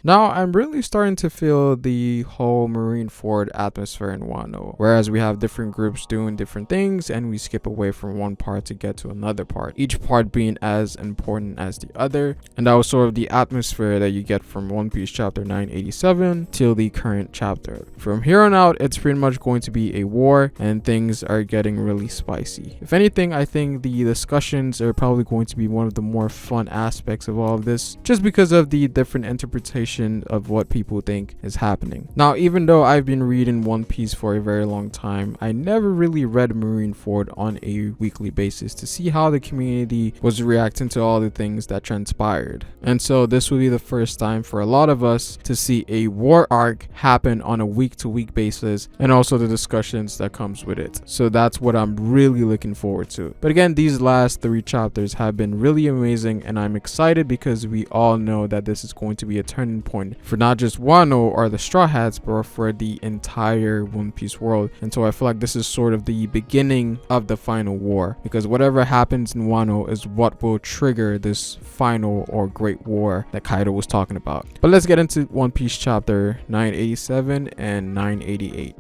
Now, I'm really starting to feel the whole Marineford atmosphere in Wano, whereas we have different groups doing different things and we skip away from one part to get to another part, each part being as important as the other. And that was sort of the atmosphere that you get from One Piece chapter 987 till the current chapter. From here on out, it's pretty much going to be a war and things are getting really spicy. If anything, I think the discussions are probably going to be one of the more fun aspects of all of this, just because of the different interpretation of what people think is happening. Now, even though I've been reading One Piece for a very long time, I never really read Marineford on a weekly basis to see how the community was reacting to all the things that transpired. And so this will be the first time for a lot of us to see a war arc happen on a week-to-week basis, and also the discussions that comes with it. So that's what I'm really looking forward to. But again, these last 3 chapters have been really amazing, and I'm excited because we all know that this is going to be a turning point for not just Wano or the Straw Hats, but for the entire One Piece world. And so I feel like this is sort of the beginning of the final war, because whatever happens in Wano is what will trigger this final or great war that Kaido was talking about. But let's get into One Piece chapter 987 and 988.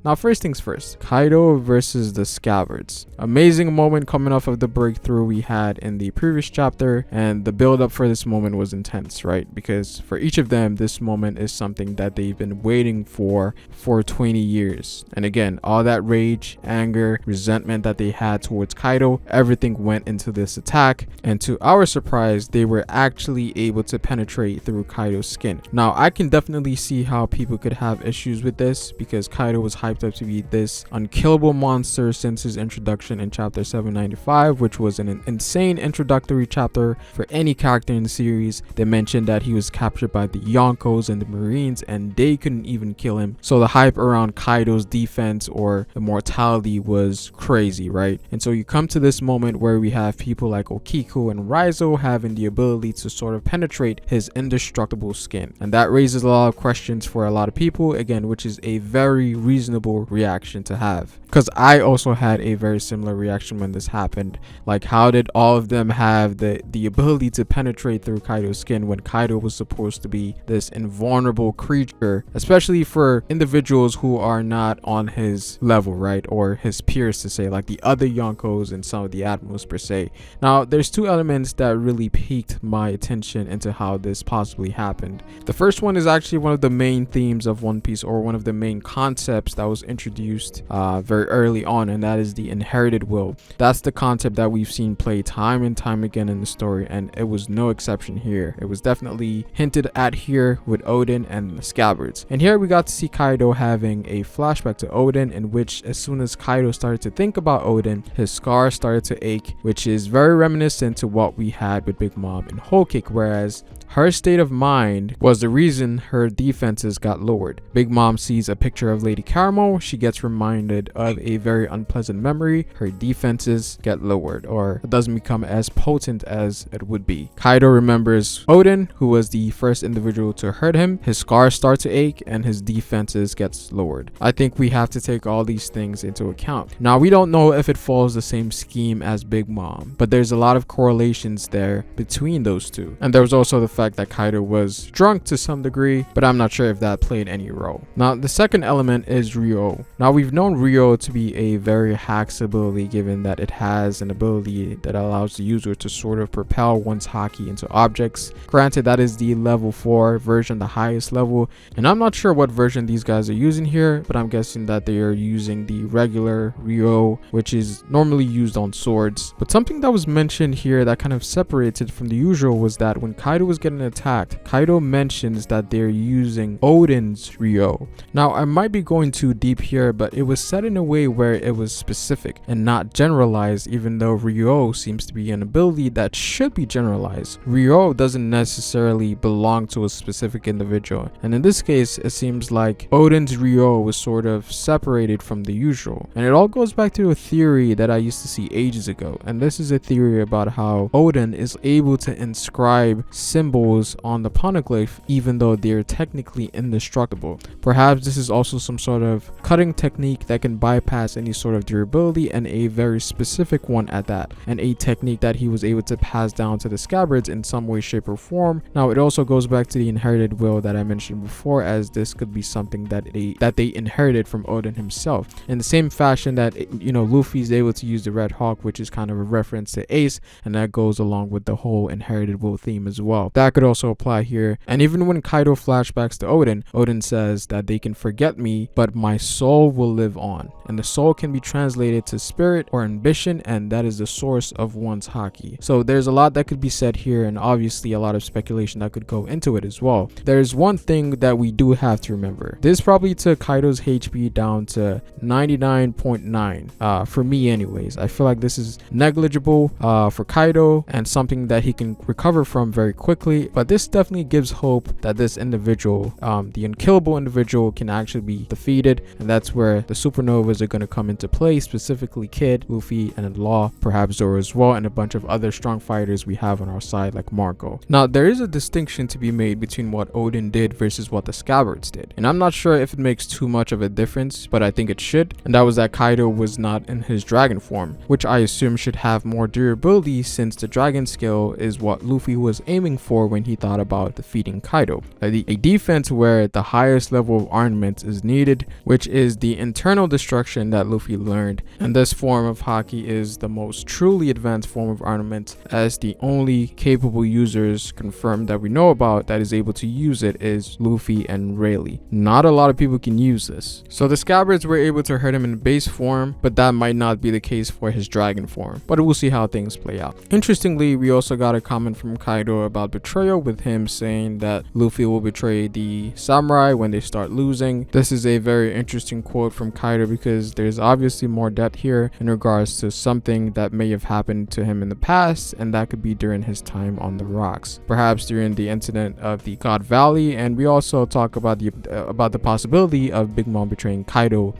Now, first things first, Kaido versus the Scabbards. Amazing moment coming off of the breakthrough we had in the previous chapter, and the build up for this moment was intense, right? Because for each of them, this moment is something that they've been waiting for 20 years. And again, all that rage, anger, resentment that they had towards Kaido, everything went into this attack, and to our surprise, they were actually able to penetrate through Kaido's skin. Now, I can definitely see how people could have issues with this, because Kaido was hyped up to be this unkillable monster since his introduction in chapter 795, which was an insane introductory chapter for any character in the series. They mentioned that he was captured by the Yonkos and the Marines and they couldn't even kill him. So the hype around Kaido's defense or immortality was crazy, right? And so you come to this moment where we have people like Okiku and Raizo having the ability to sort of penetrate his indestructible skin, and that raises a lot of questions for a lot of people, again, which is a very reasonable reaction to have, because I also had a very similar reaction when this happened. Like, how did all of them have the ability to penetrate through Kaido's skin when Kaido was supposed to be this invulnerable creature, especially for individuals who are not on his level, right, or his peers to say, like the other Yonkos and some of the admirals per se. Now, there's 2 elements that really piqued my attention into how this possibly happened. The first one is actually one of the main themes of One Piece, or one of the main concepts that was introduced very early on, and that is the inherited will. That's the concept that we've seen play time and time again in the story, and it was no exception here. It was definitely hinted at here with Oden and the Scabbards. And here we got to see Kaido having a flashback to Oden, in which as soon as Kaido started to think about Oden, his scar started to ache, which is very reminiscent to what we had with Big Mom and Whole Cake, whereas her state of mind was the reason her defenses got lowered. Big Mom sees a picture of Lady Caramel, she gets reminded of a very unpleasant memory, her defenses get lowered, or it doesn't become as potent as it would be. Kaido remembers Oden, who was the first individual to hurt him, his scars start to ache, and his defenses gets lowered. I think we have to take all these things into account. Now, we don't know if it follows the same scheme as Big Mom, but there's a lot of correlations there between those two. And there was also the fact that Kaido was drunk to some degree, but I'm not sure if that played any role. Now, the second element is Ryo. Now, we've known Ryo to be a very hacks ability, given that it has an ability that allows the user to sort of propel one's haki into objects. Granted, that is the level 4 version, the highest level, and I'm not sure what version these guys are using here, but I'm guessing that they are using the regular Ryo, which is normally used on swords. But something that was mentioned here that kind of separated from the usual was that when Kaido was getting attacked, Kaido mentions that they're using Oden's Ryo. Now, I might be going too deep here, but it was said in a way where it was specific and not generalized, even though Ryo seems to be an ability that should be generalized. Ryo doesn't necessarily belong to a specific individual, and in this case, it seems like Oden's Ryo was sort of separated from the usual. And it all goes back to a theory that I used to see ages ago, and this is a theory about how Oden is able to inscribe symbols on the poneglyph even though they're technically indestructible. Perhaps this is also some sort of of cutting technique that can bypass any sort of durability, and a very specific one at that, and a technique that he was able to pass down to the Scabbards in some way, shape, or form. Now it also goes back to the inherited will that I mentioned before, as this could be something that they inherited from Odin himself, in the same fashion that Luffy's able to use the Red Hawk, which is kind of a reference to Ace, and that goes along with the whole inherited will theme as well. That could also apply here. And even when Kaido flashbacks to Odin says that they can forget me, but my soul will live on, and the soul can be translated to spirit or ambition, and that is the source of one's haki. So there's a lot that could be said here, and obviously a lot of speculation that could go into it as well. There's one thing that we do have to remember. This probably took Kaido's HP down to 99.9 for me anyways. I feel like this is negligible for Kaido and something that he can recover from very quickly, but this definitely gives hope that this individual, the unkillable individual, can actually be defeated, and that's where the supernovas are going to come into play, specifically Kid, Luffy, and Law, perhaps Zoro as well, and a bunch of other strong fighters we have on our side like Marco. Now there is a distinction to be made between what Odin did versus what the Scabbards did, and I'm not sure if it makes too much of a difference, but I think it should, and that was that Kaido was not in his dragon form, which I assume should have more durability, since the dragon skill is what Luffy was aiming for when he thought about defeating Kaido. A defense where the highest level of armament is needed, which is the internal destruction that Luffy learned, and this form of haki is the most truly advanced form of armament, as the only capable users confirmed that we know about that is able to use it is Luffy and Rayleigh. Not a lot of people can use this. So the Scabbards were able to hurt him in base form, but that might not be the case for his dragon form, but we'll see how things play out. Interestingly, we also got a comment from Kaido about betrayal, with him saying that Luffy will betray the samurai when they start losing. This is a very interesting quote from Kaido, because there's obviously more depth here in regards to something that may have happened to him in the past, and that could be during his time on the rocks, perhaps during the incident of the God Valley. And we also talk about the possibility of Big Mom betraying Kaido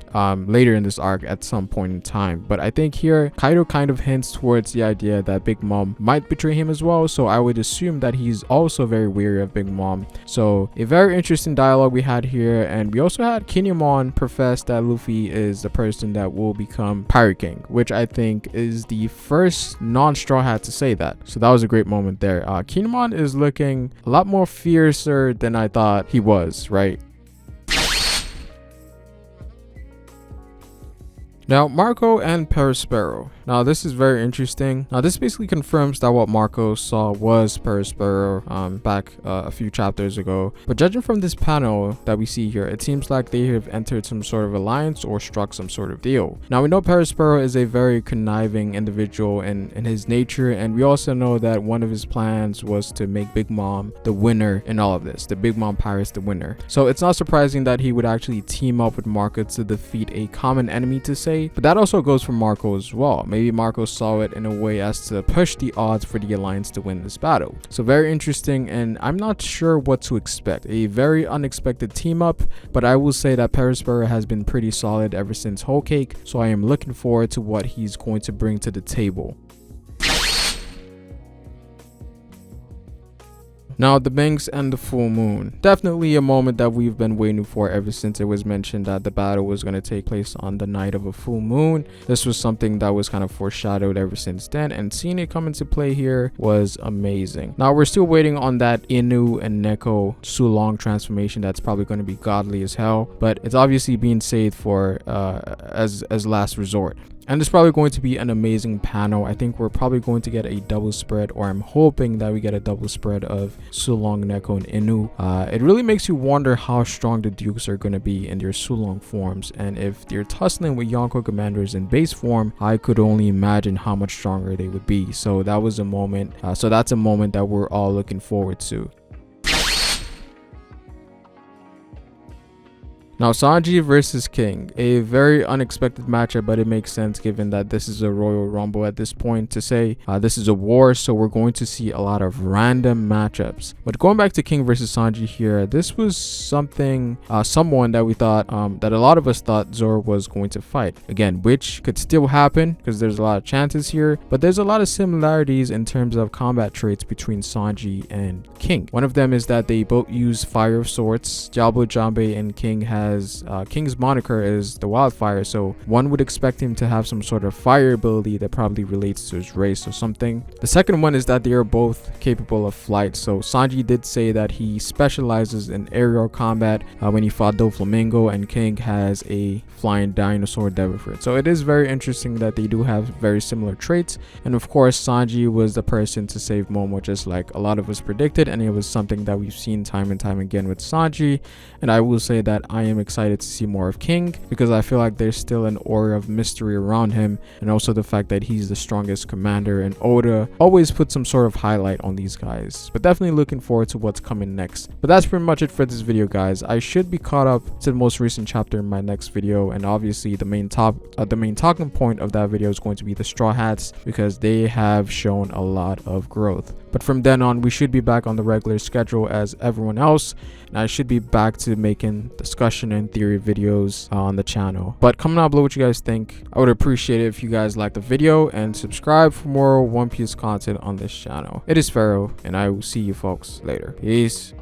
later in this arc at some point in time. But I think here Kaido kind of hints towards the idea that Big Mom might betray him as well, so I would assume that he's also very weary of Big Mom. So a very interesting dialogue we had here, and we also had Kinemon profess that Luffy is the person that will become Pirate King, which I think is the first non-Straw Hat to say that. So that was a great moment there. Kinemon is looking a lot more fiercer than I thought he was, right? Now, Marco and Perez Sparrow. Now, this is very interesting. Now, this basically confirms that what Marco saw was Perez Sparrow back a few chapters ago. But judging from this panel that we see here, it seems like they have entered some sort of alliance or struck some sort of deal. Now, we know Perez Sparrow is a very conniving individual in his nature, and we also know that one of his plans was to make Big Mom the winner in all of this, the Big Mom Pirates the winner. So it's not surprising that he would actually team up with Marco to defeat a common enemy, to say. But that also goes for Marco as well. Maybe Marco saw it in a way as to push the odds for the alliance to win this battle. So very interesting, and I'm not sure what to expect. A very unexpected team up, but I will say that Perez Sparrow has been pretty solid ever since Whole Cake, so I am looking forward to what he's going to bring to the table. Now, the Banks and the full moon. Definitely a moment that we've been waiting for ever since it was mentioned that the battle was going to take place on the night of a full moon. This was something that was kind of foreshadowed ever since then, and seeing it come into play here was amazing. Now, we're still waiting on that Inu and Neko Sulong transformation that's probably going to be godly as hell, but it's obviously being saved for as last resort. And it's probably going to be an amazing panel. I think we're probably going to get a double spread, or I'm hoping that we get a double spread of Sulong, Neko, and Inu. It really makes you wonder how strong the Dukes are going to be in their Sulong forms. And if they're tussling with Yonko commanders in base form, I could only imagine how much stronger they would be. So that was a moment. So that's a moment that we're all looking forward to. Now, Sanji versus King, a very unexpected matchup, but it makes sense given that this is a Royal Rumble at this point to say. This is a war, so we're going to see a lot of random matchups. But going back to King versus Sanji here, this was someone that we thought, that a lot of us thought Zoro was going to fight. Again, which could still happen because there's a lot of chances here, but there's a lot of similarities in terms of combat traits between Sanji and King. One of them is that they both use fire of sorts. Diablo Jambe and King have as King's moniker is the wildfire, so one would expect him to have some sort of fire ability that probably relates to his race or something. The second one is that they are both capable of flight. So Sanji did say that he specializes in aerial combat when he fought Doflamingo, and King has a flying dinosaur devil fruit. So it is very interesting that they do have very similar traits. And of course, Sanji was the person to save Momo, just like a lot of us predicted, and it was something that we've seen time and time again with Sanji. And I will say that I am excited to see more of King, because I feel like there's still an aura of mystery around him, and also the fact that he's the strongest commander, and Oda always puts some sort of highlight on these guys. But definitely looking forward to what's coming next. But that's pretty much it for this video, guys. I should be caught up to the most recent chapter in my next video, and obviously the main talking point of that video is going to be the Straw Hats, because they have shown a lot of growth. But from then on, we should be back on the regular schedule as everyone else, and I should be back to making discussion and theory videos on the channel. But comment down below what you guys think. I would appreciate it if you guys like the video and subscribe for more One Piece content on this channel. It is Sparrow, and I will see you folks later. Peace.